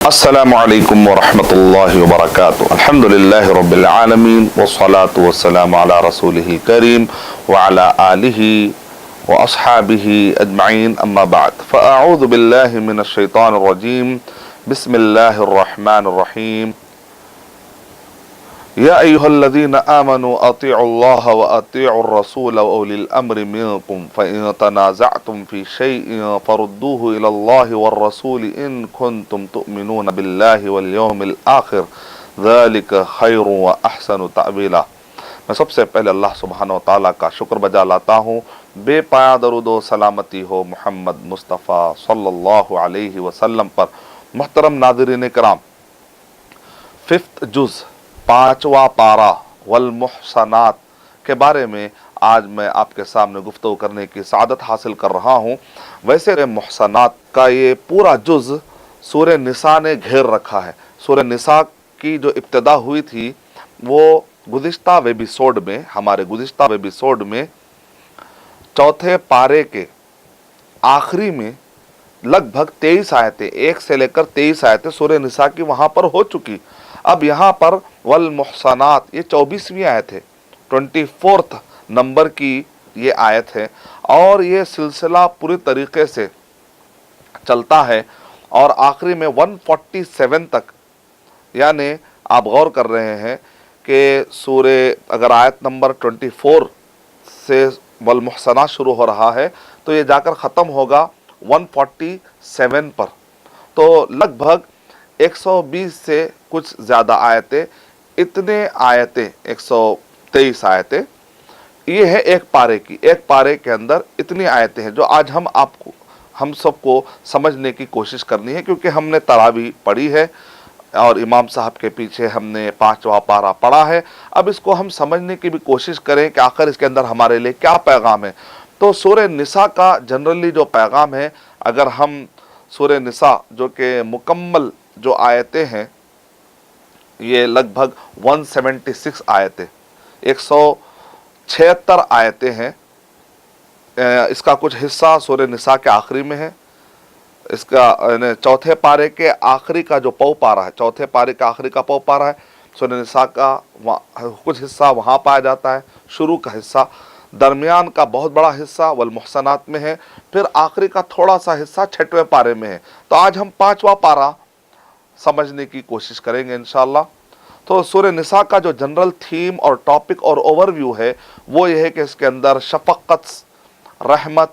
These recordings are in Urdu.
السلام علیکم ورحمۃ اللہ وبرکاتہ۔ الحمد للہ رب العالمین والصلاة والسلام علی رسولہ کریم وعلی آلہ واصحابہ اجمعین، اما بعد فاعوذ باللہ من الشیطان الرجیم، بسم اللہ الرحمن الرحیم۔ یا ایہا الذین آمنوا اطیعوا اللہ واطیعوا الرسول واولی الامر منکم فإن تنازعتم فی شیء فردوه الی اللہ والرسول ان کنتم تؤمنون باللہ والیوم الآخر ذلک خیر واحسن تأویلا۔ میں سب سے پہلے اللہ سبحانہ وتعالیٰ کا شکر بجا لاتا ہوں، بے پایا درود و سلامتی ہو محمد مصطفیٰ صلی اللہ علیہ وسلم پر۔ محترم ناظرین کرام، 5th جز 5واں پارہ والمحصنات کے بارے میں آج میں آپ کے سامنے گفتگو کرنے کی سعادت حاصل کر رہا ہوں۔ ویسے محصنات کا یہ پورا جز سورہ نساء نے گھیر رکھا ہے۔ سورہ نساء کی جو ابتدا ہوئی تھی وہ گزشتہ ویبیسوڈ میں، ہمارے گزشتہ ویبیسوڈ میں چوتھے پارے کے آخری میں لگ بھگ 23 آیتیں، 1 سے لے کر 23 آیتیں سورہ نساء کی وہاں پر ہو چکی۔ اب یہاں پر والمحصنات، یہ 24ویں آیت ہے، 24 نمبر کی یہ آیت ہے، اور یہ سلسلہ پوری طریقے سے چلتا ہے اور آخری میں 147 تک، یعنی آپ غور کر رہے ہیں کہ سورہ اگر آیت نمبر 24 سے والمحصنات شروع ہو رہا ہے تو یہ جا کر ختم ہوگا 147 پر، تو لگ بھگ 120 سے کچھ زیادہ آیتیں، اتنے آیتیں 123 آیتیں یہ ہے ایک پارے کی۔ ایک پارے کے اندر اتنی آیتیں ہیں جو آج ہم سب کو سمجھنے کی کوشش کرنی ہے، کیونکہ ہم نے تراویح پڑھی ہے اور امام صاحب کے پیچھے ہم نے 5واں پارہ پڑھا ہے۔ اب اس کو ہم سمجھنے کی بھی کوشش کریں کہ آخر اس کے اندر ہمارے لیے کیا پیغام ہے۔ تو سورہ نساء کا جنرلی جو پیغام ہے، اگر ہم سورہ نساء جو کہ مکمل جو آیتیں ہیں، یہ لگ بھگ 176 آیتیں، 176 آیتیں ہیں۔ اس کا کچھ حصہ سورہ نساء کے آخری میں ہے، اس کا چوتھے پارے کے آخری کا جو پو پارہ ہے، چوتھے پارے کے آخری کا پو پارہ ہے، سورہ نساء کا کچھ حصہ وہاں پایا جاتا ہے، شروع کا حصہ، درمیان کا بہت بڑا حصہ والمحصنات میں ہے، پھر آخری کا تھوڑا سا حصہ 6ویں پارے میں ہے۔ تو آج ہم 5واں پارہ سمجھنے کی کوشش کریں گے انشاءاللہ۔ تو سورہ نساء کا جو جنرل تھیم اور ٹاپک اور اوور ویو ہے وہ یہ ہے کہ اس کے اندر شفقت، رحمت،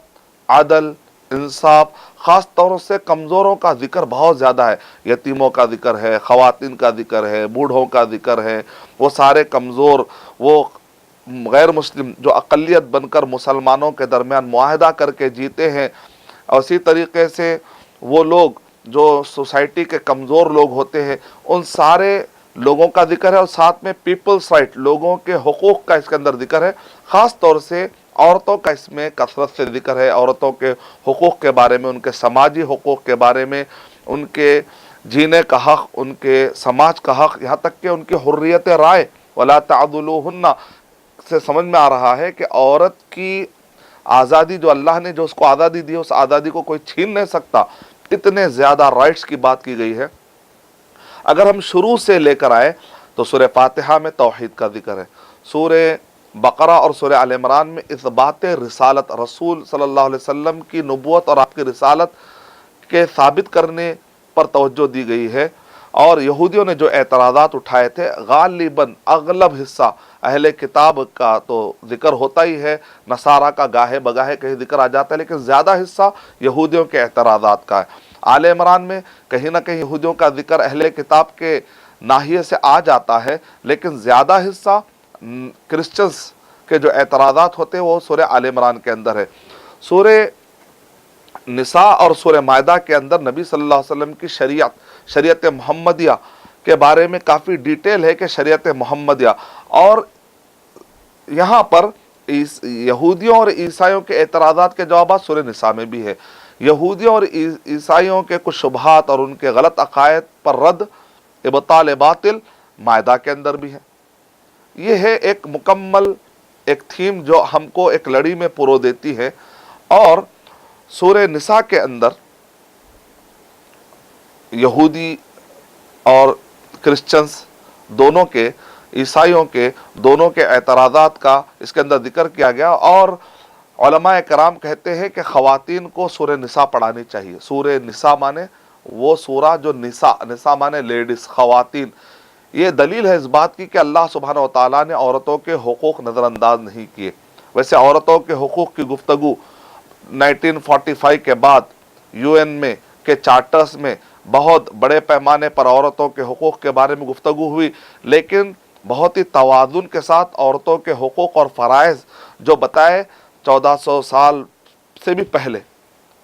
عدل، انصاف، خاص طور سے کمزوروں کا ذکر بہت زیادہ ہے۔ یتیموں کا ذکر ہے، خواتین کا ذکر ہے، بوڑھوں کا ذکر ہے، وہ سارے کمزور، وہ غیر مسلم جو اقلیت بن کر مسلمانوں کے درمیان معاہدہ کر کے جیتے ہیں، اور اسی طریقے سے وہ لوگ جو سوسائٹی کے کمزور لوگ ہوتے ہیں، ان سارے لوگوں کا ذکر ہے، اور ساتھ میں پیپلز رائٹ، لوگوں کے حقوق کا اس کے اندر ذکر ہے۔ خاص طور سے عورتوں کا اس میں کثرت سے ذکر ہے، عورتوں کے حقوق کے بارے میں، ان کے سماجی حقوق کے بارے میں، ان کے جینے کا حق، ان کے سماج کا حق، یہاں تک کہ ان کی حریت رائے ولا تعضلوہن سے سمجھ میں آ رہا ہے کہ عورت کی آزادی، جو اللہ نے جو اس کو آزادی دی ہے، اس آزادی کو کوئی چھین نہیں سکتا۔ اتنے زیادہ رائٹس کی بات کی گئی ہے۔ اگر ہم شروع سے لے کر آئے تو سورہ فاتحہ میں توحید کا ذکر ہے، سورہ بقرہ اور سورہ آل عمران میں اثبات رسالت، رسول صلی اللہ علیہ وسلم کی نبوت اور آپ کی رسالت کے ثابت کرنے پر توجہ دی گئی ہے۔ اور یہودیوں نے جو اعتراضات اٹھائے تھے، غالباً اغلب حصہ اہل کتاب کا تو ذکر ہوتا ہی ہے، نصارہ کا گاہے بگاہے کہیں ذکر آ جاتا ہے، لیکن زیادہ حصہ یہودیوں کے اعتراضات کا ہے۔ آل عمران میں کہیں نہ کہیں یہودیوں کا ذکر اہل کتاب کے ناحیے سے آ جاتا ہے، لیکن زیادہ حصہ کرسچنز کے جو اعتراضات ہوتے ہیں وہ سورہ آل عمران کے اندر ہے۔ سورہ نساء اور سورہ مائدہ کے اندر نبی صلی اللہ علیہ وسلم کی شریعت محمدیہ کے بارے میں کافی ڈیٹیل ہے کہ شریعت محمدیہ، اور یہاں پر یہودیوں اور عیسائیوں کے اعتراضات کے جوابات سورہ نساء میں بھی ہے۔ یہودیوں اور عیسائیوں کے کچھ شبہات اور ان کے غلط عقائد پر رد، ابطال باطل، مائدہ کے اندر بھی ہے۔ یہ ہے ایک مکمل ایک تھیم جو ہم کو ایک لڑی میں پرو دیتی ہے۔ اور سورہ نساء کے اندر یہودی اور کرسچنس دونوں کے، عیسائیوں کے دونوں کے اعتراضات کا اس کے اندر ذکر کیا گیا، اور علماء کرام کہتے ہیں کہ خواتین کو سورہ نساء پڑھانی چاہیے۔ سورہ نساء مانے وہ سورہ جو نساء مانے لیڈیز، خواتین۔ یہ دلیل ہے اس بات کی کہ اللہ سبحانہ و تعالیٰ نے عورتوں کے حقوق نظر انداز نہیں کیے۔ ویسے عورتوں کے حقوق کی گفتگو 1945 کے بعد یو این میں کے چارٹرز میں بہت بڑے پیمانے پر عورتوں کے حقوق کے بارے میں گفتگو ہوئی، لیکن بہت ہی توازن کے ساتھ عورتوں کے حقوق اور فرائض جو بتائے 1400 سال سے بھی پہلے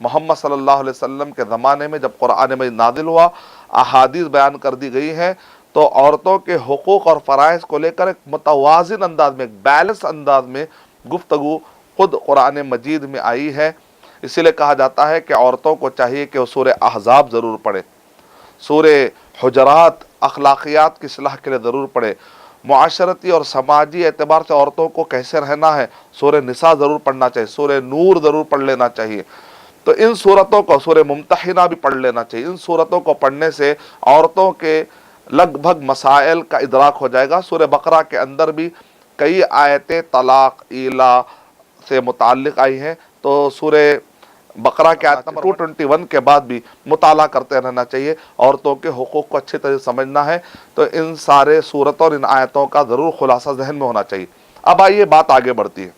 محمد صلی اللہ علیہ وسلم کے زمانے میں جب قرآن مجید نازل ہوا، احادیث بیان کر دی گئی ہیں، تو عورتوں کے حقوق اور فرائض کو لے کر ایک متوازن انداز میں، ایک بیلنس انداز میں گفتگو خود قرآن مجید میں آئی ہے۔ اسی لیے کہا جاتا ہے کہ عورتوں کو چاہیے کہ وہ سورہ احزاب ضرور پڑھے، سورہ حجرات اخلاقیات کی اصلاح کے لیے ضرور پڑھے، معاشرتی اور سماجی اعتبار سے عورتوں کو کیسے رہنا ہے سورہ نساء ضرور پڑھنا چاہیے، سورہ نور ضرور پڑھ لینا چاہیے۔ تو ان صورتوں کو، سورہ ممتحنہ بھی پڑھ لینا چاہیے۔ ان صورتوں کو پڑھنے سے عورتوں کے لگ بھگ مسائل کا ادراک ہو جائے گا۔ سورہ بقرہ کے اندر بھی کئی آیتیں طلاق، ایلا سے متعلق آئی ہیں، تو سورہ بقرہ کے آیت نمبر 221 کے بعد بھی مطالعہ کرتے رہنا چاہیے۔ عورتوں کے حقوق کو اچھی طرح سمجھنا ہے تو ان سارے صورتوں اور ان آیتوں کا ضرور خلاصہ ذہن میں ہونا چاہیے۔ اب آئیے بات آگے بڑھتی ہے۔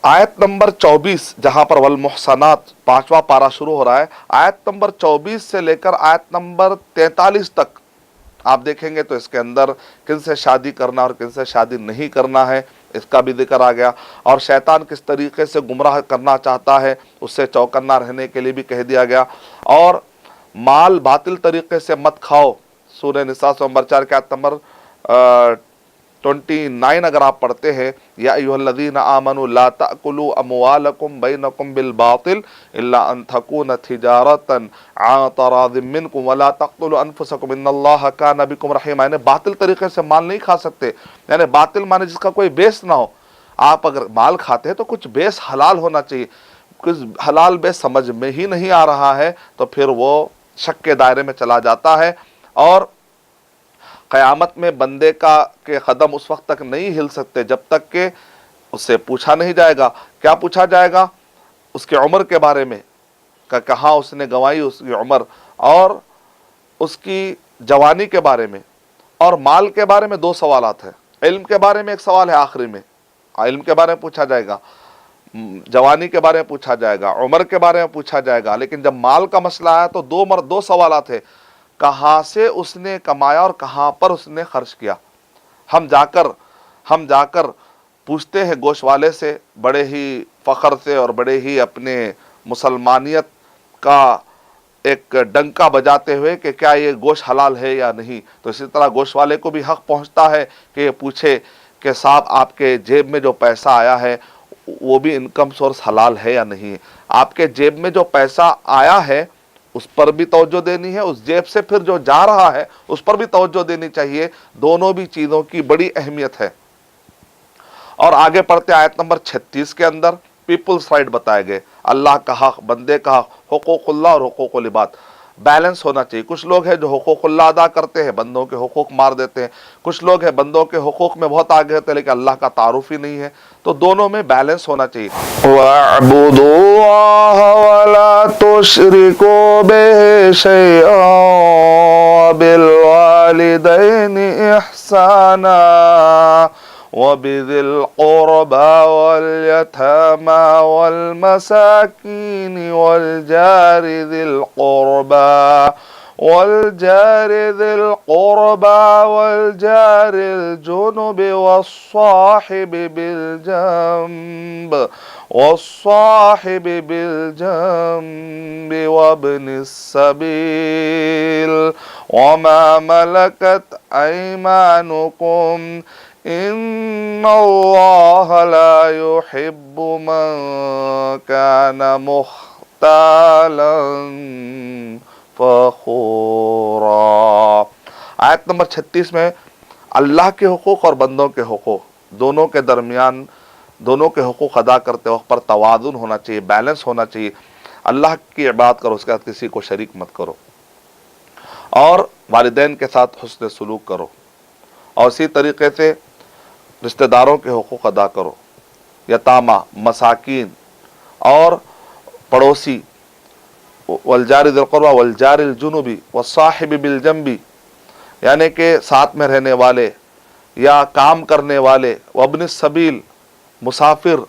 آیت نمبر 24 جہاں پر والمحصنات 5واں پارہ شروع ہو رہا ہے، آیت نمبر 24 سے لے کر آیت نمبر 43 تک آپ دیکھیں گے تو اس کے اندر کن سے شادی کرنا اور کن سے شادی نہیں کرنا ہے اس کا بھی ذکر آ گیا، اور شیطان کس طریقے سے گمراہ کرنا چاہتا ہے اس سے چوکنا رہنے کے لیے بھی کہہ دیا گیا، اور مال باطل طریقے سے مت کھاؤ۔ سورہ نساء نمبر 4 کے آیت نمبر 29 اگر آپ پڑھتے ہیں، یا ایھا الذین آمنوا لا تأکلوا اموالکم بینکم بالباطل الا ان تکون تجارۃ عن تراض منکم ولا تقتلوا انفسکم ان اللہ کان بکم رحیما، یعنی باطل طریقے سے مال نہیں کھا سکتے، یعنی باطل مانے جس کا کوئی بیس نہ ہو۔ آپ اگر مال کھاتے ہیں تو کچھ بیس حلال ہونا چاہیے، کچھ حلال بیس سمجھ میں ہی نہیں آ رہا ہے تو پھر وہ شک کے دائرے میں چلا جاتا ہے، اور قیامت میں بندے کے قدم اس وقت تک نہیں ہل سکتے جب تک کہ اس سے پوچھا نہیں جائے گا۔ کیا پوچھا جائے گا؟ اس کے عمر کے بارے میں، کہ کہاں اس نے گنوائی اس کی عمر، اور اس کی جوانی کے بارے میں، اور مال کے بارے میں 2 سوالات ہیں۔ علم کے بارے میں ایک سوال ہے آخری میں، علم کے بارے میں پوچھا جائے گا، جوانی کے بارے میں پوچھا جائے گا، عمر کے بارے میں پوچھا جائے گا، لیکن جب مال کا مسئلہ آیا تو 2 سوالات ہیں، کہاں سے اس نے کمایا اور کہاں پر اس نے خرچ کیا۔ ہم جا کر پوچھتے ہیں گوشت والے سے بڑے ہی فخر سے اور بڑے ہی اپنے مسلمانیت کا ایک ڈنکا بجاتے ہوئے کہ کیا یہ گوشت حلال ہے یا نہیں، تو اسی طرح گوشت والے کو بھی حق پہنچتا ہے کہ یہ پوچھے کہ صاحب آپ کے جیب میں جو پیسہ آیا ہے وہ بھی انکم سورس حلال ہے یا نہیں۔ آپ کے جیب میں جو پیسہ آیا ہے اس پر بھی توجہ دینی ہے، اس جیب سے پھر جو جا رہا ہے اس پر بھی توجہ دینی چاہیے، دونوں بھی چیزوں کی بڑی اہمیت ہے۔ اور آگے پڑھتے آیت نمبر 36 کے اندر پیپلز رائٹ بتائے گئے، اللہ کا حق، بندے کا حق، حقوق اللہ اور حقوق العباد، بیلنس ہونا چاہیے۔ کچھ لوگ ہیں جو حقوق اللہ ادا کرتے ہیں، بندوں کے حقوق مار دیتے ہیں، کچھ لوگ ہیں بندوں کے حقوق میں بہت آگے ہوتے ہیں لیکن اللہ کا تعارف ہی نہیں ہے، تو دونوں میں بیلنس ہونا چاہیے۔ وَاعْبُدُوا اللَّهَ وَلَا تُشْرِكُوا بِهِ شَيْئًا وَبِالْوَالِدَيْنِ إِحْسَانًا وَبِذِي الْقُرْبَى وَالْيَتَامَى وَالْمَسَاكِينِ وَالْجَارِ ذِي الْقُرْبَى وَالْجَارِ الْجُنُبِ وَالصَّاحِبِ بِالْجَنبِ وَابْنِ السَّبِيلِ وَمَا مَلَكَتْ أَيْمَانُكُمْ إِنَّ اللَّهَ لَا يُحِبُّ مَنْ كَانَ مُخْتَالًا فَخُورًا۔ آیت نمبر 36 میں اللہ کے حقوق اور بندوں کے حقوق دونوں کے درمیان، دونوں کے حقوق ادا کرتے وقت پر توازن ہونا چاہیے، بیلنس ہونا چاہیے۔ اللہ کی عبادت کرو، اس کے ساتھ کسی کو شریک مت کرو۔ اور والدین کے ساتھ حسن سلوک کرو، اور اسی طریقے سے رشتہ داروں کے حقوق ادا کرو، یتامہ، مساکین اور پڑوسی، والجار ذی القربی والجار الجنبی والصاحب بالجنب، یعنی کہ ساتھ میں رہنے والے یا کام کرنے والے، وابن السبیل، مسافر،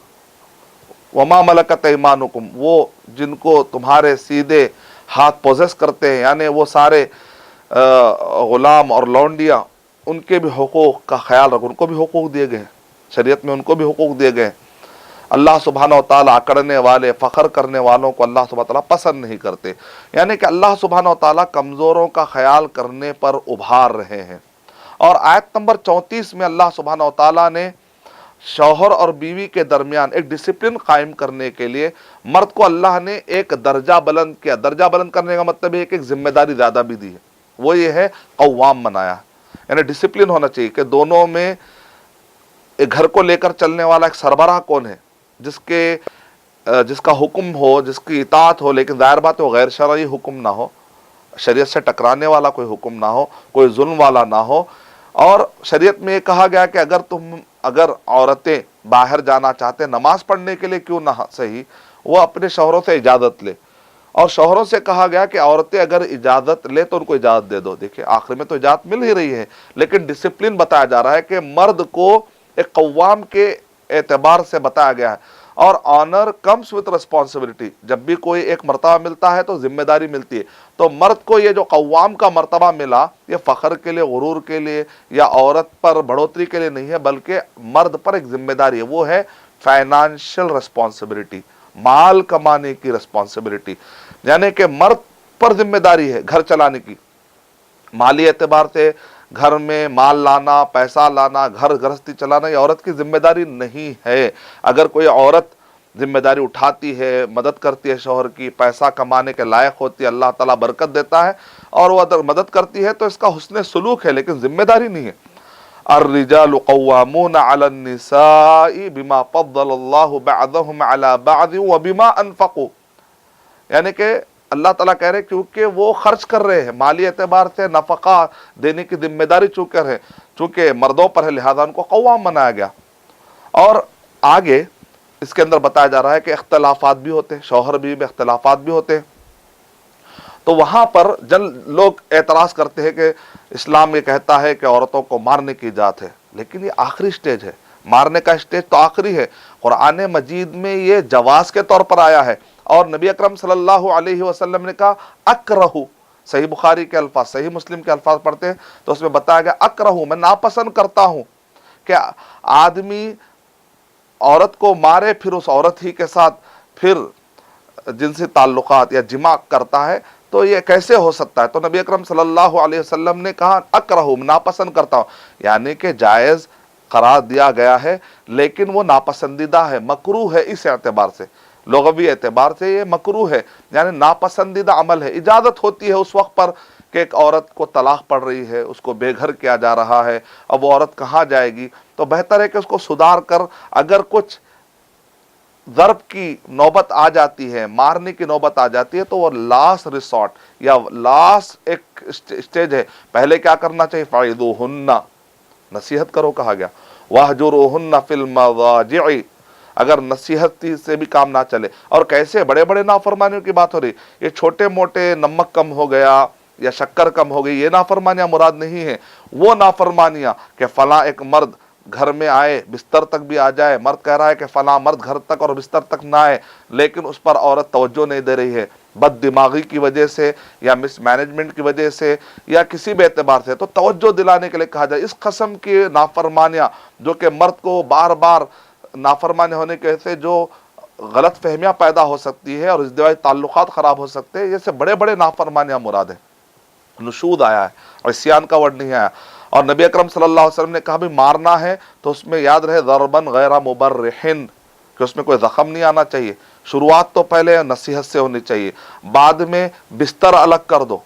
وما ملکت ایمانکم، وہ جن کو تمہارے سیدھے ہاتھ پوزیس کرتے ہیں، یعنی وہ سارے غلام اور لونڈیاں، ان کے بھی حقوق کا خیال رکھو، ان کو بھی حقوق دیے گئے ہیں، شریعت میں ان کو بھی حقوق دیے گئے ہیں۔ اللہ سبحانہ و تعالیٰ اکڑنے والے، فخر کرنے والوں کو اللہ سبحانہ و تعالیٰ پسند نہیں کرتے، یعنی کہ اللہ سبحانہ و تعالیٰ کمزوروں کا خیال کرنے پر ابھار رہے ہیں۔ اور آیت نمبر 34 میں اللہ سبحانہ و تعالیٰ نے شوہر اور بیوی کے درمیان ایک ڈسپلن قائم کرنے کے لیے مرد کو اللہ نے ایک درجہ بلند کیا۔ درجہ بلند کرنے کا مطلب ہے کہ ایک ذمہ داری زیادہ بھی دی ہے، وہ یہ ہے قوام بنایا، یعنی ڈسپلن ہونا چاہیے کہ دونوں میں ایک گھر کو لے کر چلنے والا ایک سربراہ کون ہے، جس کا حکم ہو، جس کی اطاعت ہو، لیکن ظاہر بات ہے وہ غیر شرعی حکم نہ ہو، شریعت سے ٹکرانے والا کوئی حکم نہ ہو، کوئی ظلم والا نہ ہو۔ اور شریعت میں یہ کہا گیا کہ اگر عورتیں باہر جانا چاہتے ہیں نماز پڑھنے کے لیے کیوں نہ صحیح، وہ اپنے شوہروں سے اجازت لے، اور شوہروں سے کہا گیا کہ عورتیں اگر اجازت لے تو ان کو اجازت دے دو۔ دیکھیں آخر میں تو اجازت مل ہی رہی ہے، لیکن ڈسپلن بتایا جا رہا ہے کہ مرد کو ایک قوام کے اعتبار سے بتایا گیا ہے، اور آنر کمز وتھ ریسپانسبلٹی، جب بھی کوئی ایک مرتبہ ملتا ہے تو ذمہ داری ملتی ہے۔ تو مرد کو یہ جو قوام کا مرتبہ ملا، یہ فخر کے لیے، غرور کے لیے یا عورت پر بڑھوتری کے لیے نہیں ہے، بلکہ مرد پر ایک ذمہ داری ہے، وہ ہے فائنانشل ریسپانسبلٹی، مال کمانے کی ریسپانسبلٹی، یعنی کہ مرد پر ذمہ داری ہے گھر چلانے کی، مالی اعتبار سے گھر میں مال لانا، پیسہ لانا، گھر گرہستی چلانا، یہ عورت کی ذمہ داری نہیں ہے۔ اگر کوئی عورت ذمہ داری اٹھاتی ہے، مدد کرتی ہے شوہر کی، پیسہ کمانے کے لائق ہوتی ہے، اللہ تعالیٰ برکت دیتا ہے، اور وہ اگر مدد کرتی ہے تو اس کا حسن سلوک ہے، لیکن ذمہ داری نہیں ہے۔ الرجال قوامون علی النساء بما فضل اللہ بعضهم علی بعض وبما انفقوا، یعنی کہ اللہ تعالیٰ کہہ رہے کیونکہ وہ خرچ کر رہے ہیں، مالی اعتبار سے نفقہ دینے کی ذمہ داری چونکہ مردوں پر ہے، لہذا ان کو قوام بنایا گیا۔ اور آگے اس کے اندر بتایا جا رہا ہے کہ اختلافات بھی ہوتے ہیں، شوہر بھی اختلافات بھی ہوتے ہیں، تو وہاں پر جن لوگ اعتراض کرتے ہیں کہ اسلام یہ کہتا ہے کہ عورتوں کو مارنے کی اجازت ہے، لیکن یہ آخری سٹیج ہے، مارنے کا سٹیج تو آخری ہے۔ قرآن مجید میں یہ جواز کے طور پر آیا ہے، اور نبی اکرم صلی اللہ علیہ وسلم نے کہا اکرہ، صحیح بخاری کے الفاظ، صحیح مسلم کے الفاظ پڑھتے ہیں تو اس میں بتایا گیا اکرہ، میں ناپسند کرتا ہوں کہ آدمی عورت کو مارے، پھر اس عورت ہی کے ساتھ پھر جنسی تعلقات یا جماع کرتا ہے، تو یہ کیسے ہو سکتا ہے؟ تو نبی اکرم صلی اللہ علیہ وسلم نے کہا اکرہ، ناپسند کرتا ہوں، یعنی کہ جائز قرار دیا گیا ہے، لیکن وہ ناپسندیدہ ہے، مکروہ ہے، اس اعتبار سے، لغوی اعتبار سے یہ مکروہ ہے، یعنی ناپسندیدہ عمل ہے۔ اجازت ہوتی ہے اس وقت پر کہ ایک عورت کو طلاق پڑ رہی ہے، اس کو بے گھر کیا جا رہا ہے، اب وہ عورت کہاں جائے گی، تو بہتر ہے کہ اس کو سدھار کر، اگر کچھ ضرب کی نوبت آ جاتی ہے، مارنے کی نوبت آ جاتی ہے، تو وہ لاسٹ ریسورٹ یا لاسٹ ایک سٹیج ہے۔ پہلے کیا کرنا چاہیے؟ فَعِظُوهُنَّ، نصیحت کرو کہا گیا، وَاهْجُرُوهُنَّ فِي الْمَضَاجِعِ، اگر نصیحت سے بھی کام نہ چلے، اور کیسے بڑے بڑے نافرمانیوں کی بات ہو رہی، یہ چھوٹے موٹے نمک کم ہو گیا یا شکر کم ہو گئی، یہ نافرمانیاں مراد نہیں ہیں، وہ نافرمانیاں کہ فلاں ایک مرد گھر میں آئے، بستر تک بھی آ جائے، مرد کہہ رہا ہے کہ فلاں مرد گھر تک اور بستر تک نہ آئے، لیکن اس پر عورت توجہ نہیں دے رہی ہے، بد دماغی کی وجہ سے یا مس مینجمنٹ کی وجہ سے یا کسی بھی اعتبار سے، تو توجہ دلانے کے لیے کہا جائے۔ اس قسم کی نافرمانیاں جو کہ مرد کو بار بار نافرمانی ہونے کی وجہ سے جو غلط فہمیاں پیدا ہو سکتی ہے اور ازدواجی تعلقات خراب ہو سکتے ہیں، یہ سے بڑے بڑے نافرمانیاں مراد ہیں۔ نشود آیا ہے، عصیان کا ورڈ نہیں آیا، اور نبی اکرم صلی اللہ علیہ وسلم نے کہا بھی مارنا ہے تو اس میں یاد رہے ضربن غیر مبرحن، کہ اس میں کوئی زخم نہیں آنا چاہیے، شروعات تو پہلے نصیحت سے ہونی چاہیے، بعد میں بستر الگ کر دو،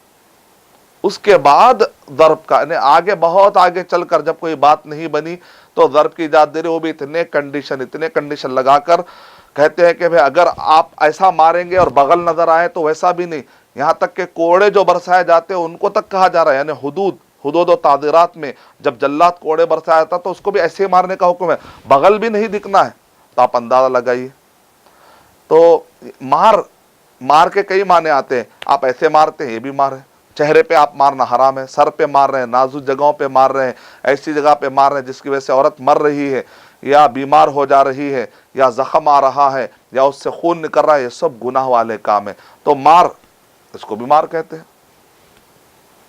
اس کے بعد ضرب کا، یعنی آگے بہت آگے چل کر جب کوئی بات نہیں بنی تو ضرب کی اجازت دے رہے، وہ بھی اتنے کنڈیشن لگا کر کہتے ہیں کہ اگر آپ ایسا ماریں گے اور بغل نظر آئے تو ویسا بھی نہیں، یہاں تک کہ کوڑے جو برسائے جاتے ہیں ان کو تک کہا جا رہا ہے، یعنی حدود و تعزیرات میں جب جلات کوڑے برسایا تھا تو اس کو بھی ایسے ہی مارنے کا حکم ہے، بغل بھی نہیں دکھنا ہے۔ تو آپ اندازہ لگائیے، تو مار کے کئی معنی آتے ہیں، آپ ایسے مارتے ہیں، یہ بھی مار ہے، چہرے پہ آپ مارنا حرام ہے، سر پہ مار رہے ہیں، نازک جگہوں پہ مار رہے ہیں، ایسی جگہ پہ مار رہے ہیں جس کی وجہ سے عورت مر رہی ہے یا بیمار ہو جا رہی ہے یا زخم آ رہا ہے یا اس سے خون نکل رہا ہے، یہ سب گناہ والے کام ہیں۔ تو مار، اس کو بھی مار کہتے ہیں۔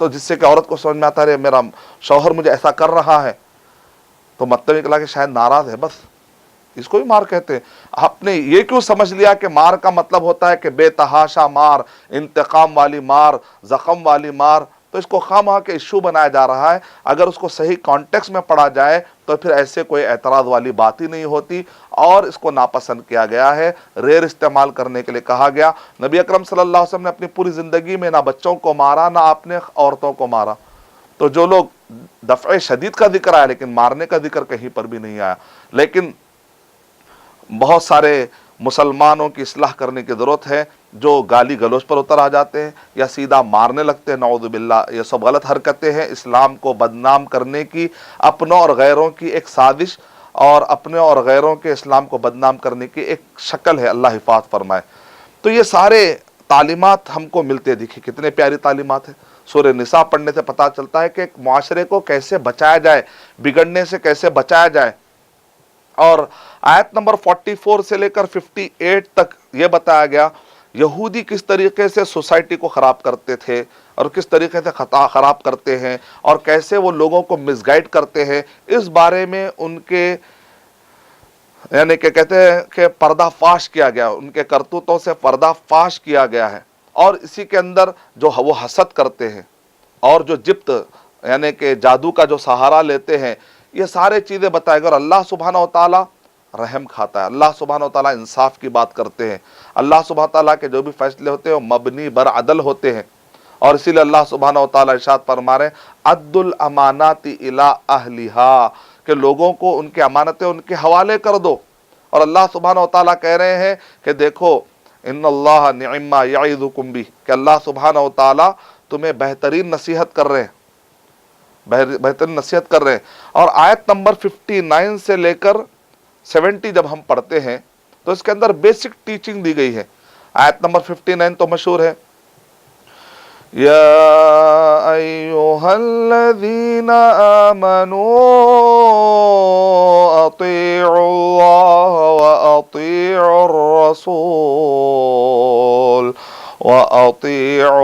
تو جس سے کہ عورت کو سمجھ میں آتا ہے میرا شوہر مجھے ایسا کر رہا ہے، تو مطلب نکلا کہ شاید ناراض ہے، بس اس کو بھی مار کہتے ہیں۔ آپ نے یہ کیوں سمجھ لیا کہ مار کا مطلب ہوتا ہے کہ بے تحاشا مار، انتقام والی مار، زخم والی مار؟ تو اس کو خواہ کے ایشو بنایا جا رہا ہے۔ اگر اس کو صحیح کانٹیکس میں پڑھا جائے تو پھر ایسے کوئی اعتراض والی بات ہی نہیں ہوتی، اور اس کو ناپسند کیا گیا ہے، ریئر استعمال کرنے کے لیے کہا گیا۔ نبی اکرم صلی اللہ علیہ وسلم نے اپنی پوری زندگی میں نہ بچوں کو مارا، نہ اپنے عورتوں کو مارا۔ تو جو لوگ دفع شدید کا ذکر آیا لیکن مارنے کا ذکر کہیں پر بھی نہیں آیا۔ لیکن بہت سارے مسلمانوں کی اصلاح کرنے کی ضرورت ہے، جو گالی گلوچ پر اتر آ جاتے ہیں یا سیدھا مارنے لگتے ہیں، نعوذ باللہ، یہ سب غلط حرکتیں ہیں، اسلام کو بدنام کرنے کی اپنوں اور غیروں کی ایک سازش، اور اپنے اور غیروں کے اسلام کو بدنام کرنے کی ایک شکل ہے، اللہ حفاظ فرمائے۔ تو یہ سارے تعلیمات ہم کو ملتے دکھے، کتنے پیاری تعلیمات ہیں۔ سورہ نساء پڑھنے سے پتہ چلتا ہے کہ ایک معاشرے کو کیسے بچایا جائے، بگڑنے سے کیسے بچایا جائے۔ اور آیت نمبر 44 سے لے کر 58 تک یہ بتایا گیا یہودی کس طریقے سے سوسائٹی کو خراب کرتے تھے اور کس طریقے سے خراب کرتے ہیں، اور کیسے وہ لوگوں کو مس گائیڈ کرتے ہیں، اس بارے میں ان کے یعنی کہ کہتے ہیں کہ پردہ فاش کیا گیا، ان کے کرتوتوں سے پردہ فاش کیا گیا ہے۔ اور اسی کے اندر جو وہ حسد کرتے ہیں اور جو جبت یعنی کہ جادو کا جو سہارا لیتے ہیں، یہ سارے چیزیں بتائے گا۔ اور اللہ سبحانہ و تعالی رحم کھاتا ہے، اللہ سبحانہ و تعالی انصاف کی بات کرتے ہیں، اللہ سبحانہ و تعالیٰ کے جو بھی فیصلے ہوتے ہیں وہ مبنی بر عدل ہوتے ہیں۔ اور اسی لیے اللہ سبحانہ و تعالیٰ ارشاد فرما رہے ہیں عد الامانات الی اہلہا، کہ لوگوں کو ان کے امانتیں ان کے حوالے کر دو۔ اور اللہ سبحانہ و تعالیٰ کہہ رہے ہیں کہ دیکھو ان اللہ نعم ما یعظکم بہ، کہ اللہ سبحانہ و تعالیٰ تمہیں بہترین نصیحت کر رہے ہیں، بہترین نصیحت کر رہے ہیں۔ اور آیت نمبر 59 سے لے کر 70 جب ہم پڑھتے ہیں تو اس کے اندر بیسک ٹیچنگ دی گئی ہے۔ آیت نمبر 59 تو مشہور ہے، یا ایھا الذین آمنوا اطیعوا اللہ واطیعوا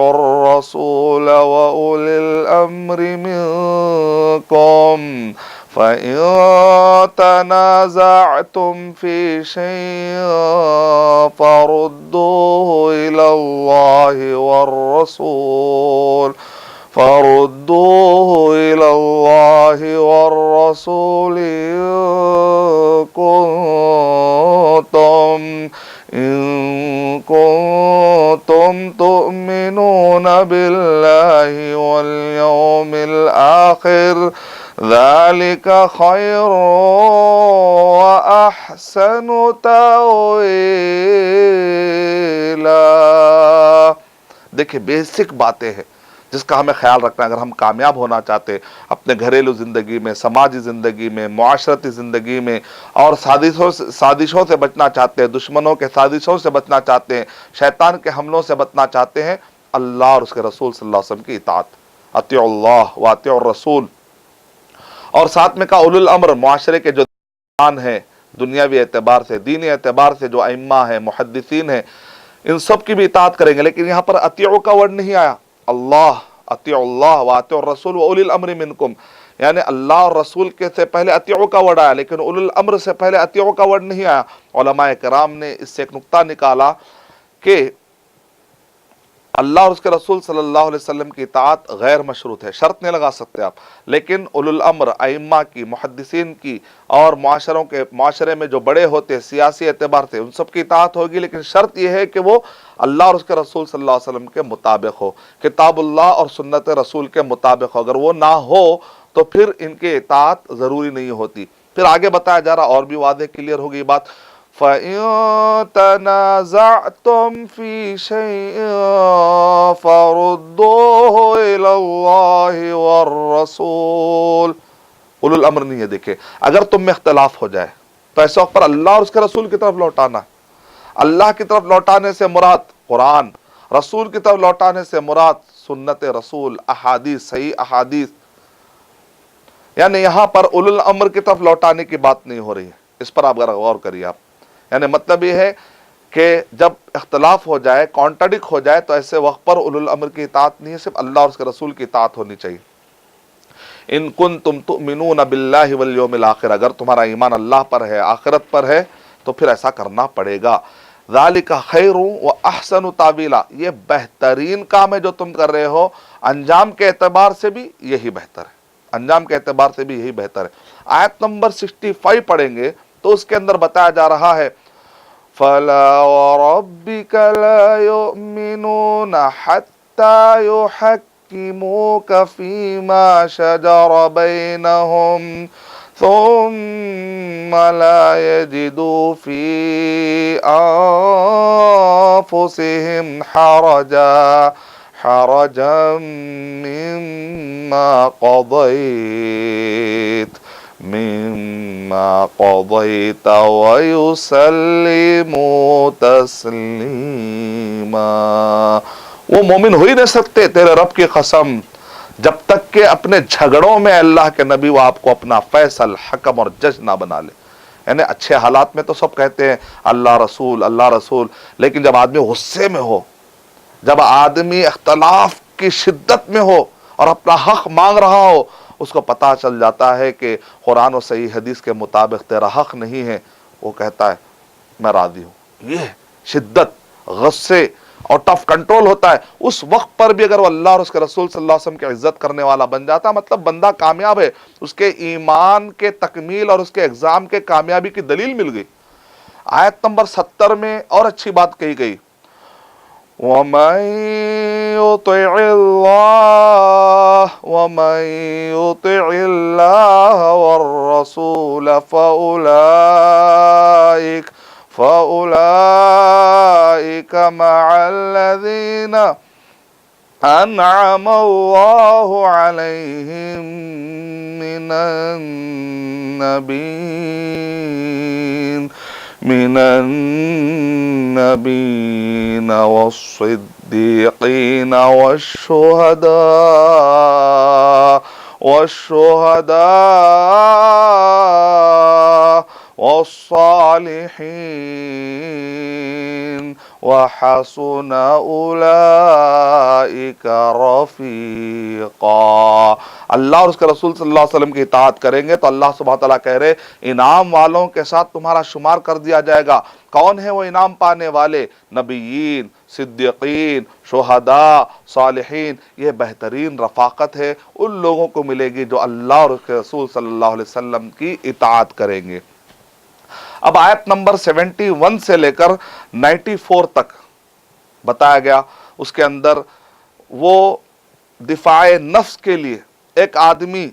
الرسول واولی الامر منکم فَإِن تَنَازَعْتُمْ فِي شَيْءٍ فَرُدُّوهُ إِلَى اللَّهِ وَالرَّسُولِ إِن كُنتُمْ تُؤْمِنُونَ بِاللَّهِ وَالْيَوْمِ الْآخِرِ ذَلِكَ خَيْرٌ وَأَحْسَنُ تَأْوِيلًا۔ دیکھیں بیسک باتیں ہیں جس کا ہمیں خیال رکھنا ہے اگر ہم کامیاب ہونا چاہتے ہیں اپنے گھریلو زندگی میں، سماجی زندگی میں، معاشرتی زندگی میں، اور سازشوں سے بچنا چاہتے ہیں، دشمنوں کے سازشوں سے بچنا چاہتے ہیں، شیطان کے حملوں سے بچنا چاہتے ہیں، اللہ اور اس کے رسول صلی اللہ علیہ وسلم کی اطاعت، اطیعوا اللہ واطیعوا الرسول۔ اور ساتھ میں کہا اولو الامر، معاشرے کے جو دان ہیں دنیاوی اعتبار سے، دینی اعتبار سے جو ائمہ ہیں، محدثین ہیں، ان سب کی بھی اطاعت کریں گے۔ لیکن یہاں پر اطیعوا کا ورڈ نہیں آیا، اطیعوا اللہ واطیعوا الرسول واولی الامر منکم، یعنی اللہ اور رسول کے سے پہلے اطیعوا کا ورڈ آیا، لیکن اولو الامر سے پہلے اطیعوا کا ورڈ نہیں آیا۔ علماء کرام نے اس سے ایک نقطہ نکالا کہ اللہ اور اس کے رسول صلی اللہ علیہ وسلم کی اطاعت غیر مشروط ہے، شرط نہیں لگا سکتے آپ، لیکن اولو الامر ائمہ کی، محدثین کی، اور معاشرے میں جو بڑے ہوتے ہیں سیاسی اعتبار سے ان سب کی اطاعت ہوگی، لیکن شرط یہ ہے کہ وہ اللہ اور اس کے رسول صلی اللہ علیہ وسلم کے مطابق ہو، کتاب اللہ اور سنت رسول کے مطابق ہو۔ اگر وہ نہ ہو تو پھر ان کی اطاعت ضروری نہیں ہوتی۔ پھر آگے بتایا جا رہا، اور بھی واضح کلیئر ہوگی بات، فَإِن تَنَازَعْتُمْ فِي شَيْءٍ فَرُدُّوهُ إِلَى اللَّهِ وَالرَّسُولِ. اولو الامر نہیں ہے. دیکھیں اگر تم میں اختلاف ہو جائے تو ایسے وقت پر اللہ اور اس کے رسول کی طرف لوٹانا. اللہ کی طرف لوٹانے سے مراد قرآن، رسول کی طرف لوٹانے سے مراد سنت رسول، احادیث، صحیح احادیث. یعنی یہاں پر اولو الامر کی طرف لوٹانے کی بات نہیں ہو رہی ہے. اس پر آپ غور کریے آپ. یعنی مطلب یہ ہے کہ جب اختلاف ہو جائے، کانٹرڈکٹ ہو جائے، تو ایسے وقت پر اولو الامر کی اطاعت نہیں ہے، صرف اللہ اور اس کے رسول کی اطاعت ہونی چاہیے. ان کنتم تؤمنون باللہ والیوم الآخر، اگر تمہارا ایمان اللہ پر ہے، آخرت پر ہے، تو پھر ایسا کرنا پڑے گا. ذالک خیر و احسن تاویلا، یہ بہترین کام ہے جو تم کر رہے ہو. انجام کے اعتبار سے بھی یہی بہتر ہے، انجام کے اعتبار سے بھی یہی بہتر ہے. آیت نمبر 65 پڑھیں گے تو اس کے اندر بتایا جا رہا ہے فَلَا وَرَبِّكَ لَا يُؤْمِنُونَ حَتَّى يُحَكِّمُوكَ فِي مَا شَجَرَ بَيْنَهُمْ ثُمَّ لَا يَجِدُوا فِي أَنفُسِهِمْ حَرَجًا مما قضيت ويسلموا تسلیما. وہ مومن ہو ہی نہیں سکتے تیرے رب کی قسم جب تک کہ اپنے جھگڑوں میں اللہ کے نبی وہ آپ کو اپنا فیصل، حکم اور جج نہ بنا لے. یعنی اچھے حالات میں تو سب کہتے ہیں اللہ رسول اللہ رسول، لیکن جب آدمی غصے میں ہو، جب آدمی اختلاف کی شدت میں ہو اور اپنا حق مانگ رہا ہو، اس کو پتہ چل جاتا ہے کہ قرآن و صحیح حدیث کے مطابق تیرا حق نہیں ہے، وہ کہتا ہے میں راضی ہوں. یہ شدت، غصے اور ٹف کنٹرول ہوتا ہے. اس وقت پر بھی اگر وہ اللہ اور اس کے رسول صلی اللہ علیہ وسلم کی عزت کرنے والا بن جاتا ہے، مطلب بندہ کامیاب ہے، اس کے ایمان کے تکمیل اور اس کے اگزام کے کامیابی کی دلیل مل گئی. آیت نمبر 70 میں اور اچھی بات کہی گئی وَمَن يُطِعِ اللَّهَ وَالرَّسُولَ فَأُولَئِكَ مَعَ الَّذِينَ أَنْعَمَ اللَّهُ عَلَيْهِمْ من النبيين والصديقين والشهداء والصالحين وحسن أولئك رفيقا. اللہ اور اس کے رسول صلی اللہ علیہ وسلم کی اطاعت کریں گے تو اللہ سبحانہ تعالیٰ کہہ رہے انعام والوں کے ساتھ تمہارا شمار کر دیا جائے گا. کون ہے وہ انعام پانے والے؟ نبیین، صدیقین، شہداء، صالحین. یہ بہترین رفاقت ہے ان لوگوں کو ملے گی جو اللہ اور اس کے رسول صلی اللہ علیہ وسلم کی اطاعت کریں گے. اب آیت نمبر 71 سے لے کر 94 تک بتایا گیا. اس کے اندر وہ دفاع نفس کے لیے ایک آدمی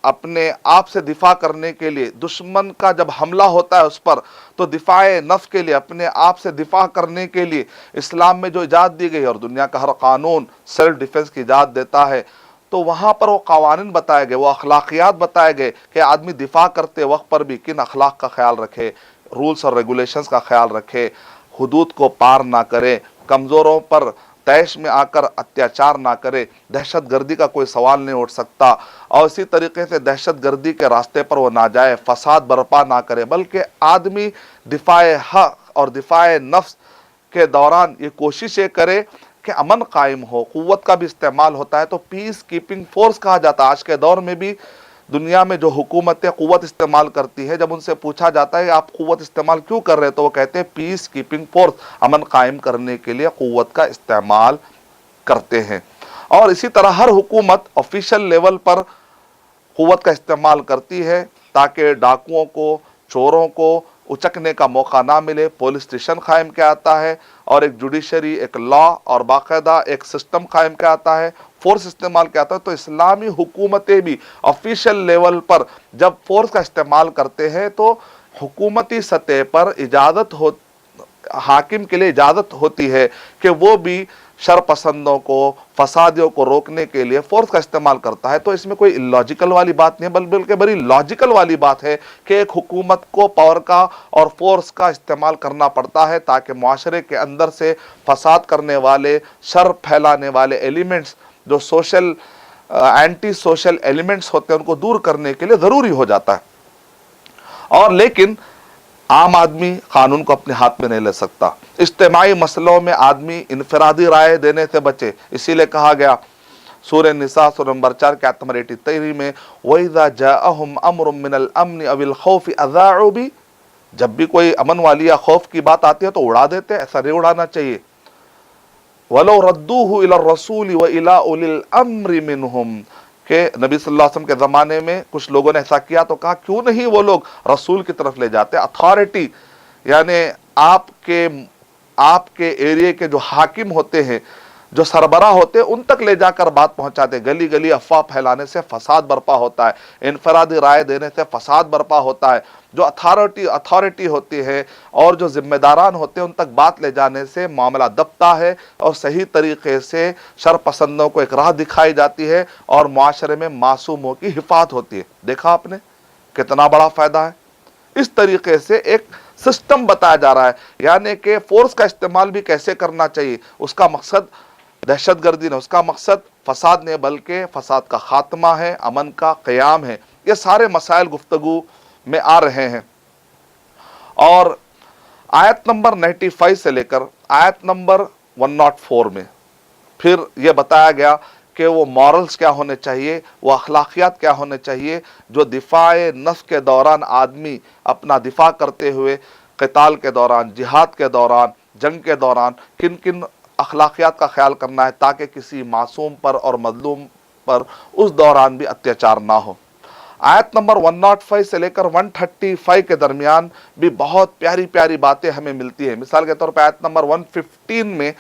اپنے آپ سے دفاع کرنے کے لیے، دشمن کا جب حملہ ہوتا ہے اس پر، تو دفاع نفس کے لیے، اپنے آپ سے دفاع کرنے کے لیے اسلام میں جو ایجاد دی گئی، اور دنیا کا ہر قانون سیلف ڈیفنس کی ایجاد دیتا ہے، تو وہاں پر وہ قوانین بتائے گئے، وہ اخلاقیات بتائے گئے کہ آدمی دفاع کرتے وقت پر بھی کن اخلاق کا خیال رکھے، رولز اور ریگولیشنز کا خیال رکھے، حدود کو پار نہ کرے، کمزوروں پر تیش میں آ کر اتیاچار نہ کرے، دہشت گردی کا کوئی سوال نہیں اٹھ سکتا، اور اسی طریقے سے دہشت گردی کے راستے پر وہ نہ جائے، فساد برپا نہ کرے، بلکہ آدمی دفاع حق اور دفاع نفس کے دوران یہ کوشش یہ کرے کہ امن قائم ہو. قوت کا بھی استعمال ہوتا ہے تو پیس کیپنگ فورس کہا جاتا ہے. آج کے دور میں بھی دنیا میں جو حکومتیں قوت استعمال کرتی ہے، جب ان سے پوچھا جاتا ہے آپ قوت استعمال کیوں کر رہے تو وہ کہتے ہیں پیس کیپنگ فورس، امن قائم کرنے کے لیے قوت کا استعمال کرتے ہیں. اور اسی طرح ہر حکومت آفیشل لیول پر قوت کا استعمال کرتی ہے تاکہ ڈاکوؤں کو، چوروں کو اچکنے کا موقع نہ ملے. پولیس اسٹیشن قائم کیا آتا ہے، اور ایک جوڈیشری، ایک لا اور باقاعدہ ایک سسٹم قائم کیا آتا ہے، فورس استعمال کیا آتا ہے. تو اسلامی حکومتیں بھی آفیشل لیول پر جب فورس کا استعمال کرتے ہیں تو حکومتی سطح پر حاکم کے لیے اجازت ہوتی ہے کہ وہ بھی شر پسندوں کو، فسادیوں کو روکنے کے لیے فورس کا استعمال کرتا ہے۔ تو اس میں کوئی لاجیکل والی بات نہیں ہے، بلکہ بڑی لاجیکل والی بات ہے کہ ایک حکومت کو پاور کا اور فورس کا استعمال کرنا پڑتا ہے تاکہ معاشرے کے اندر سے فساد کرنے والے، شر پھیلانے والے ایلیمنٹس، جو سوشل اینٹی سوشل ایلیمنٹس ہوتے ہیں، ان کو دور کرنے کے لیے ضروری ہو جاتا ہے۔ اور لیکن عام آدمی قانون کو اپنے ہاتھ میں نہیں لے سکتا۔ اجتماعی مسئلوں میں آدمی انفرادی رائے دینے سے بچے، اسی لیے کہا گیا سورہ نساء سورہ نمبر 4 کے آیت نمبر 83 میں وَإِذَا جَاءَهُمْ أَمْرٌ مِّنَ الْأَمْنِ أَوِ الْخَوْفِ أَذَاعُوا بِهِ، جب بھی کوئی امن والی یا خوف کی بات آتی ہے تو اڑا دیتے، ایسا نہیں اڑانا چاہیے۔ وَلَوْ رَدُّوهُ إِلَى الرَّسُولِ وَإِلَىٰ أُولِي الْأَمْرِ مِنْهُمْ، کہ نبی صلی اللہ علیہ وسلم کے زمانے میں کچھ لوگوں نے ایسا کیا تو کہا کیوں نہیں وہ لوگ رسول کی طرف لے جاتے، اتھارٹی یعنی آپ کے ایریے کے جو حاکم ہوتے ہیں، جو سربراہ ہوتے ہیں، ان تک لے جا کر بات پہنچاتے۔ گلی گلی افواہ پھیلانے سے فساد برپا ہوتا ہے، انفرادی رائے دینے سے فساد برپا ہوتا ہے۔ جو اتھارٹی ہوتی ہے اور جو ذمہ داران ہوتے ہیں، ان تک بات لے جانے سے معاملہ دبتا ہے اور صحیح طریقے سے شر پسندوں کو ایک راہ دکھائی جاتی ہے اور معاشرے میں معصوموں کی حفاظت ہوتی ہے۔ دیکھا آپ نے کتنا بڑا فائدہ ہے۔ اس طریقے سے ایک سسٹم بتایا جا رہا ہے، یعنی کہ فورس کا استعمال بھی کیسے کرنا چاہیے۔ اس کا مقصد دہشت گردی نہیں، اس کا مقصد فساد نہیں، بلکہ فساد کا خاتمہ ہے، امن کا قیام ہے۔ یہ سارے مسائل گفتگو میں آ رہے ہیں۔ اور آیت نمبر 95 سے لے کر آیت نمبر 104 میں پھر یہ بتایا گیا کہ وہ مورلز کیا ہونے چاہیے، وہ اخلاقیات کیا ہونے چاہیے، جو دفاع نفس کے دوران آدمی اپنا دفاع کرتے ہوئے، قتال کے دوران، جہاد کے دوران، جنگ کے دوران کن کن اخلاقیات کا خیال کرنا ہے تاکہ کسی معصوم پر اور مظلوم پر اس دوران بھی اتیاچار نہ ہو۔ آیت نمبر 105 سے لے کر 135 کے درمیان بھی بہت پیاری پیاری باتیں ہمیں ملتی ہیں۔ مثال کے طور پر آیت نمبر 115 میں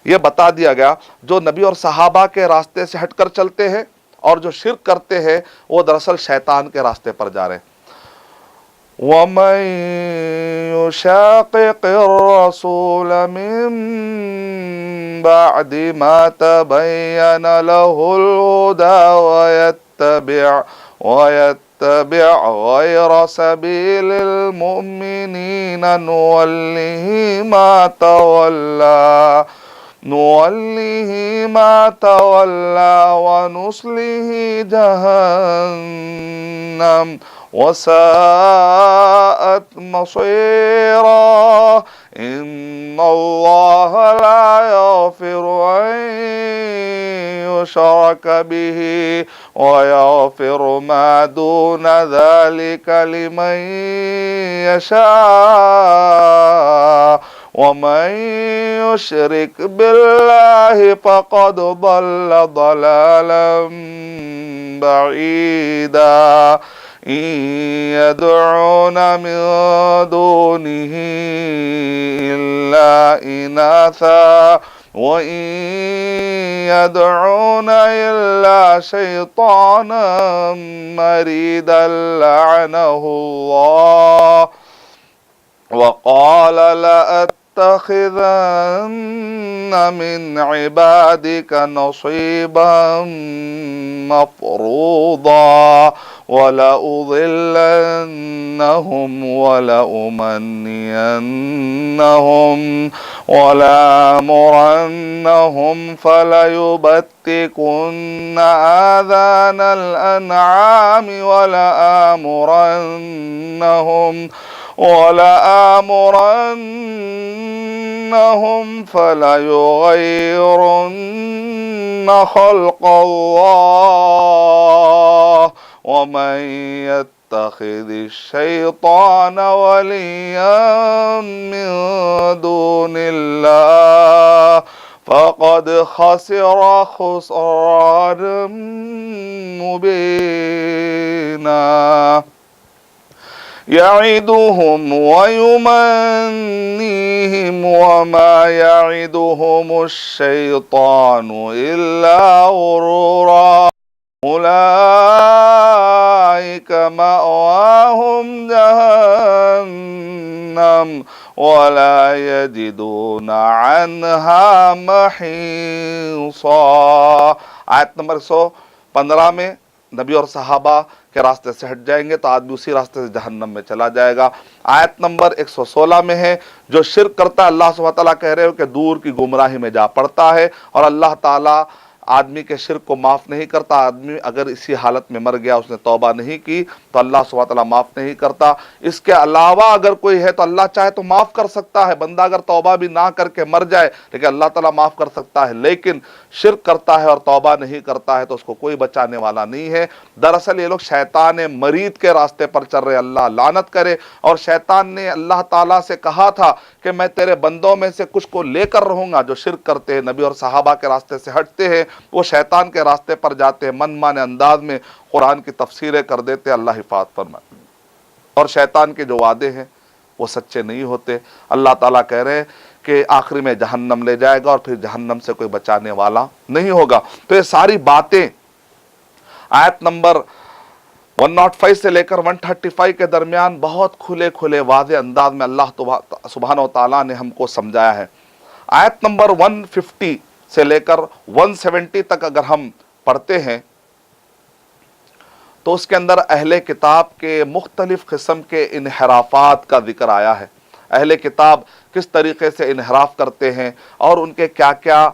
یہ بتا دیا گیا جو نبی اور صحابہ کے راستے سے ہٹ کر چلتے ہیں اور جو شرک کرتے ہیں وہ دراصل شیطان کے راستے پر جا رہے ہیں۔ وَمَن يُشَاقِقِ الرَّسُولَ مِن بَعْدِ مَا تَبَيَّنَ لَهُ الْهُدَىٰ وَيَتَّبِعْ غَيْرَ سَبِيلِ الْمُؤْمِنِينَ نُوَلِّهِ مَا تَوَلَّىٰ وَنُصْلِهِ جَهَنَّمَ وَسَاءَتْ مَصِيرًا إِنَّ اللَّهَ لَا يَغْفِرُ أَن يُشْرَكَ بِهِ وَيَغْفِرُ مَا دُونَ ذَلِكَ لِمَن يَشَاءُ وَمَن يُشْرِكْ بِاللَّهِ فَقَدْ ضَلَّ ضَلَالًا بَعِيدًا إِن يَدْعُونَ مِن دُونِهِ إِلَّا إِنَاثًا وَإِن يَدْعُونَ إِلَّا شَيْطَانًا مَرِيدًا لَّعَنَهُ اللَّهُ وَقَالَ لَأَتَّخِذَنَّ مِنْ عِبَادِكَ نَصِيبًا مَفْرُوضًا وَلَأُضِلَّنَّهُمْ وَلَأُمَنِّيَنَّهُمْ وَلَآمُرَنَّهُمْ فَلَيُبَتِّكُنَّ آذَانَ الْأَنْعَامِ وَلَآمُرَنَّهُمْ فَلَيُغَيِّرُنَّ خَلْقَ اللَّهِ وَمَن يَتَّخِذِ الشَّيْطَانَ وَلِيًّا مِّن دُونِ اللَّهِ فَقَدْ خَسِرَ خُسْرَانًا مُّبِينًا يَعِدُهُمْ وَيُمَنِّيهِمْ وَمَا يَعِدُهُمُ الشَّيْطَانُ إِلَّا غُرُورًا أُولَٰئِكَ مَأْوَاهُمْ جَهَنَّمُ جهنم ولا يجدون عنها محيصا۔ آیت نمبر 115 میں نبی اور صحابہ کے راستے سے ہٹ جائیں گے تو آدمی اسی راستے سے جہنم میں چلا جائے گا۔ آیت نمبر 116 میں ہے جو شرک کرتا ہے اللہ سبحانہ تعالیٰ کہہ رہے ہو کہ دور کی گمراہی میں جا پڑتا ہے، اور اللہ تعالیٰ آدمی کے شرک کو معاف نہیں کرتا۔ آدمی اگر اسی حالت میں مر گیا، اس نے توبہ نہیں کی تو اللہ سبحانہ تعالیٰ معاف نہیں کرتا۔ اس کے علاوہ اگر کوئی ہے تو اللہ چاہے تو معاف کر سکتا ہے، بندہ اگر توبہ بھی نہ کر کے مر جائے لیکن اللہ تعالیٰ معاف کر سکتا ہے، لیکن شرک کرتا ہے اور توبہ نہیں کرتا ہے تو اس کو کوئی بچانے والا نہیں ہے۔ دراصل یہ لوگ شیطان مرید کے راستے پر چل رہے، اللہ لعنت کرے۔ اور شیطان نے اللہ تعالیٰ سے کہا تھا کہ میں تیرے بندوں میں سے کچھ کو لے کر رہوں گا جو شرک کرتے ہیں، نبی اور صحابہ کے راستے سے ہٹتے ہیں، وہ شیطان کے راستے پر جاتے ہیں، من مانے انداز میں قرآن کی تفسیریں کر دیتے، اللہ حفاظت فرمائے۔ اور شیطان کے جو وعدے ہیں وہ سچے نہیں ہوتے۔ اللہ تعالیٰ کہہ رہے ہیں کہ آخری میں جہنم لے جائے گا اور پھر جہنم سے کوئی بچانے والا نہیں ہوگا۔ تو یہ ساری باتیں آیت نمبر 105 سے لے کر 135 کے درمیان بہت کھلے واضح انداز میں اللہ سبحانہ و تعالیٰ نے ہم کو سمجھایا ہے۔ آیت نمبر 150 سے لے کر 170 تک اگر ہم پڑھتے ہیں تو اس کے اندر اہل کتاب کے مختلف قسم کے انحرافات کا ذکر آیا ہے۔ اہل کتاب کس طریقے سے انحراف کرتے ہیں اور ان کے کیا کیا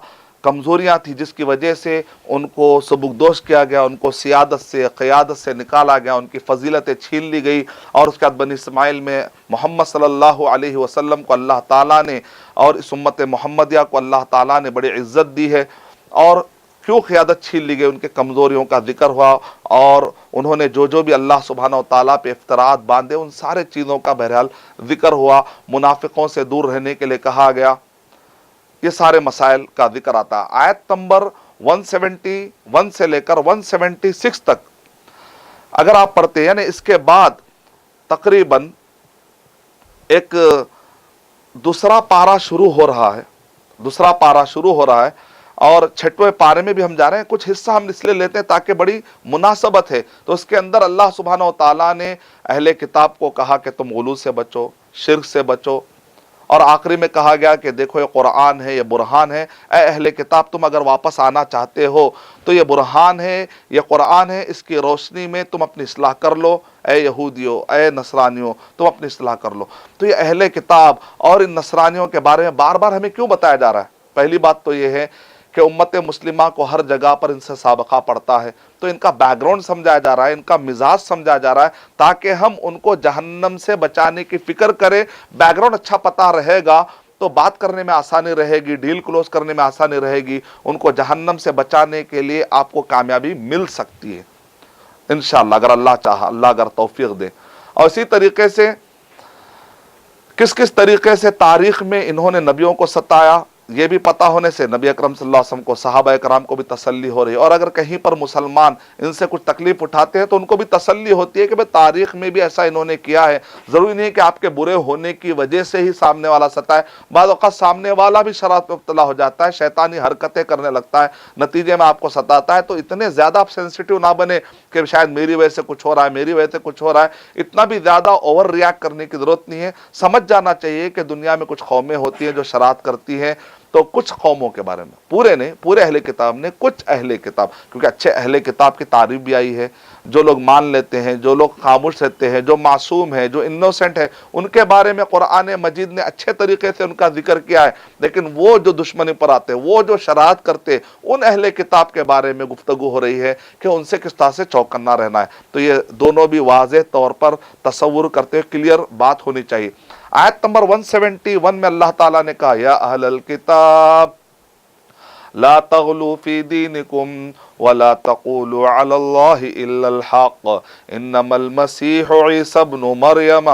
کمزوریاں تھی جس کی وجہ سے ان کو سبکدوش کیا گیا، ان کو سیادت سے قیادت سے نکالا گیا، ان کی فضیلتیں چھین لی گئی، اور اس کے بعد بنی اسماعیل میں محمد صلی اللہ علیہ وسلم کو اللہ تعالیٰ نے اور اس امت محمدیہ کو اللہ تعالیٰ نے بڑی عزت دی ہے، اور کیوں قیادت چھین لی گئی، ان کے کمزوریوں کا ذکر ہوا، اور انہوں نے جو بھی اللہ سبحانہ و تعالیٰ پہ افتراءات باندھے ان سارے چیزوں کا بہرحال ذکر ہوا۔ منافقوں سے دور رہنے کے لیے کہا گیا، یہ سارے مسائل کا ذکر آتا ہے۔ آیت نمبر 171 سے لے کر 176 تک اگر آپ پڑھتے ہیں، یعنی اس کے بعد تقریباً ایک دوسرا پارہ شروع ہو رہا ہے، اور 6ویں پارے میں بھی ہم جا رہے ہیں۔ کچھ حصہ ہم اس لیے لیتے ہیں تاکہ بڑی مناسبت ہے۔ تو اس کے اندر اللہ سبحانہ و تعالیٰ نے اہل کتاب کو کہا کہ تم غلو سے بچو، شرک سے بچو، اور آخری میں کہا گیا کہ دیکھو یہ قرآن ہے، یہ برہان ہے، اے اہل کتاب تم اگر واپس آنا چاہتے ہو تو یہ برہان ہے، یہ قرآن ہے، اس کی روشنی میں تم اپنی اصلاح کر لو، اے یہودیوں، اے نصرانیوں تم اپنی اصلاح کر لو۔ تو یہ اہل کتاب اور ان نصرانیوں کے بارے میں بار بار ہمیں کیوں بتایا جا رہا ہے؟ پہلی بات تو یہ ہے کہ امت مسلمہ کو ہر جگہ پر ان سے سابقہ پڑتا ہے، تو ان کا بیک گراؤنڈ سمجھایا جا رہا ہے، ان کا مزاج سمجھایا جا رہا ہے تاکہ ہم ان کو جہنم سے بچانے کی فکر کریں۔ بیک گراؤنڈ اچھا پتہ رہے گا تو بات کرنے میں آسانی رہے گی، ڈیل کلوز کرنے میں آسانی رہے گی، ان کو جہنم سے بچانے کے لیے آپ کو کامیابی مل سکتی ہے انشاءاللہ، اگر اللہ چاہا، اللہ اگر توفیق دے۔ اور اسی طریقے سے کس طریقے سے تاریخ میں انہوں نے نبیوں کو ستایا، یہ بھی پتہ ہونے سے نبی اکرم صلی اللہ علیہ وسلم کو، صحابہ کرام کو بھی تسلی ہو رہی ہے، اور اگر کہیں پر مسلمان ان سے کچھ تکلیف اٹھاتے ہیں تو ان کو بھی تسلی ہوتی ہے کہ بھئی تاریخ میں بھی ایسا انہوں نے کیا ہے۔ ضروری نہیں کہ آپ کے برے ہونے کی وجہ سے ہی سامنے والا ستائے، بعض اوقات سامنے والا بھی شرارت میں مبتلا ہو جاتا ہے، شیطانی حرکتیں کرنے لگتا ہے، نتیجے میں آپ کو ستاتا ہے۔ تو اتنے زیادہ آپ سینسیٹیو نہ بنے کہ شاید میری وجہ سے کچھ ہو رہا ہے، میری وجہ سے کچھ ہو رہا ہے، اتنا بھی زیادہ اوور ریاکٹ کرنے کی ضرورت نہیں ہے۔ سمجھ جانا چاہیے کہ دنیا میں کچھ قومیں ہوتی ہیں جو شرارت کرتی ہیں، تو کچھ قوموں کے بارے میں، پورے نہیں، پورے اہل کتاب نے، کچھ اہل کتاب، کیونکہ اچھے اہل کتاب کی تعریف بھی آئی ہے، جو لوگ مان لیتے ہیں، جو لوگ خاموش رہتے ہیں، جو معصوم ہیں، جو انوسنٹ ہیں، ان کے بارے میں قرآن مجید نے اچھے طریقے سے ان کا ذکر کیا ہے، لیکن وہ جو دشمنی پر آتے، وہ جو شرارت کرتے، ان اہل کتاب کے بارے میں گفتگو ہو رہی ہے کہ ان سے کس طرح سے چوکنا رہنا ہے۔ تو یہ دونوں بھی واضح طور پر تصور کرتے ہوئے کلیئر بات ہونی چاہیے۔ آیت نمبر 171 میں اللہ تعالیٰ نے کہا، یا اہل الکتاب لا تغلوا فی دینکم ولا تقولوا علی اللہ الا الحق انما المسیح عیسی ابن مریم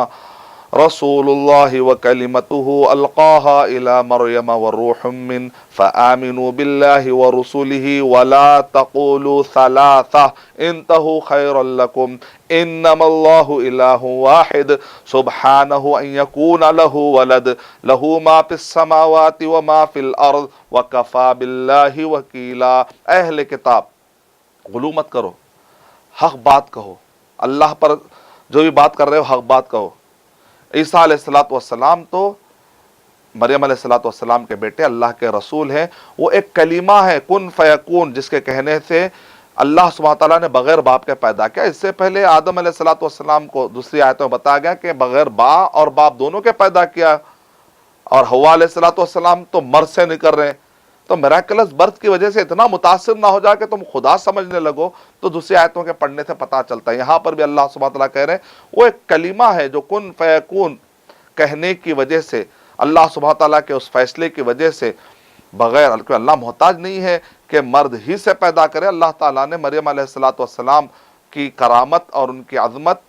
رسول اللہ وکلمتہ القاها الى مریم وروح من فآمنوا باللہ ورسولہ ولا تقولوا ثلاثہ انتہوا خیرا لکم انما اللہ الہ واحد سبحانہ ان یکون لہ ولد لہ ما فی السماوات وما فی الارض وکفا باللہ وکیلا۔ اہل کتاب غلو مت کرو، حق بات کہو، اللہ پر جو بھی بات کر رہے ہو حق بات کہو، عیسیٰ علیہ الصلوۃ والسلام تو مریم علیہ الصلوۃ والسلام کے بیٹے، اللہ کے رسول ہیں. وہ ایک کلمہ ہے کن فیکون، جس کے کہنے سے اللہ سبحانہ تعالیٰ نے بغیر باپ کے پیدا کیا. اس سے پہلے آدم علیہ الصلوۃ والسلام کو دوسری آیتوں میں بتایا گیا کہ بغیر ماں اور باپ دونوں کے پیدا کیا، اور حوا علیہ الصلوۃ والسلام تو مرد سے نکل رہے ہیں. تو میراکلس برتھ کی وجہ سے اتنا متاثر نہ ہو جائے کہ تم خدا سمجھنے لگو. تو دوسری آیتوں کے پڑھنے سے پتہ چلتا ہے. یہاں پر بھی اللہ سبحانہ تعالیٰ کہہ رہے ہیں وہ ایک کلمہ ہے جو کن فیکون کہنے کی وجہ سے، اللہ سبحانہ تعالیٰ کے اس فیصلے کی وجہ سے، بغیر اللہ محتاج نہیں ہے کہ مرد ہی سے پیدا کرے. اللہ تعالیٰ نے مریم علیہ الصلوۃ والسلام کی کرامت اور ان کی عظمت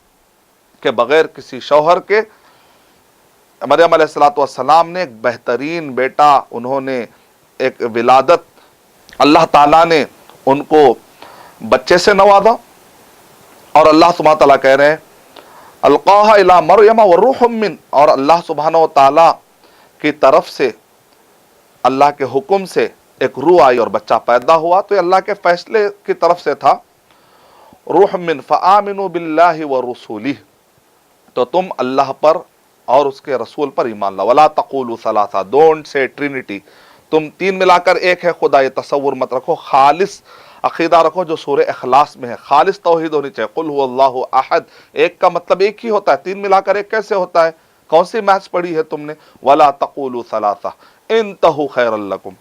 کے بغیر کسی شوہر کے، مریم علیہ الصلوۃ والسلام نے ایک بہترین بیٹا، انہوں نے ایک ولادت، اللہ تعالیٰ نے ان کو بچے سے نوازا. اور اللہ سبحانہ تعالیٰ کہہ رہے ہیں القاها الی مریم وروح من، اور اللہ سبحانہ و تعالیٰ کی طرف سے، اللہ کے حکم سے ایک روح آئی اور بچہ پیدا ہوا. تو یہ اللہ کے فیصلے کی طرف سے تھا. روح من فآمنوا باللہ ورسولہ، تو تم اللہ پر اور اس کے رسول پر ایمان لاؤ. ولا تقولوا ثلاثہ، ڈونٹ سے ٹرینٹی، تم تین ملا کر ایک ہے خدا، یہ تصور مت رکھو. خالص عقیدہ رکھو جو سورہ اخلاص میں ہے، خالص توحید ہونی چاہیے. قل هو اللہ احد، ایک کا مطلب ایک ہی ہوتا ہے، تین ملا کر ایک کیسے ہوتا ہے؟ کون سی میتھس پڑھی ہے تم نے؟ ولا تقولوا ثلاثہ انتہوا خیرا لکم،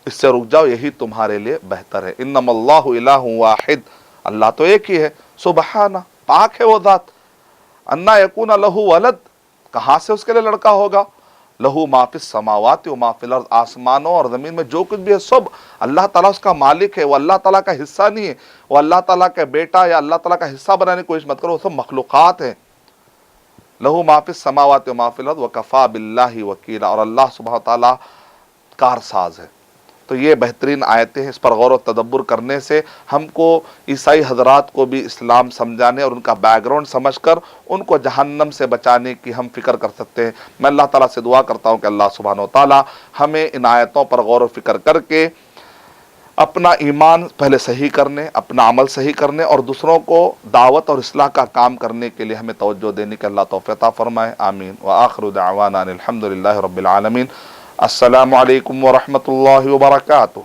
اس سے رک جاؤ، یہی تمہارے لیے بہتر ہے. انما اللہ الہ واحد، اللہ تو ایک ہی ہے. سبحانہ، پاک ہے وہ ذات. انا یکون لہ ولد، کہاں سے اس کے لیے لڑکا ہوگا؟ لہو ما فی السماوات و ما فی الارض، آسمانوں اور زمین میں جو کچھ بھی ہے سب اللہ تعالیٰ اس کا مالک ہے. وہ اللہ تعالیٰ کا حصہ نہیں ہے، وہ اللہ تعالیٰ کا بیٹا یا اللہ تعالیٰ کا حصہ بنانے کی کوشش مت کرو، وہ سب مخلوقات ہیں. لہو ما فی السماوات و ما فی الارض وکفی باللہ وکیلا، اور اللہ سبحانہ تعالیٰ کارساز ہے. تو یہ بہترین آیتیں ہیں. اس پر غور و تدبر کرنے سے ہم کو عیسائی حضرات کو بھی اسلام سمجھانے اور ان کا بیک گراؤنڈ سمجھ کر ان کو جہنم سے بچانے کی ہم فکر کر سکتے ہیں. میں اللہ تعالیٰ سے دعا کرتا ہوں کہ اللہ سبحانہ و تعالیٰ ہمیں ان آیتوں پر غور و فکر کر کے اپنا ایمان پہلے صحیح کرنے، اپنا عمل صحیح کرنے اور دوسروں کو دعوت اور اصلاح کا کام کرنے کے لیے ہمیں توجہ دینے کے اللہ توفیق عطا فرمائے. آمین. وآخر دعوانا الحمد للہ رب العالمین. السلام علیکم ورحمۃ اللہ وبرکاتہ.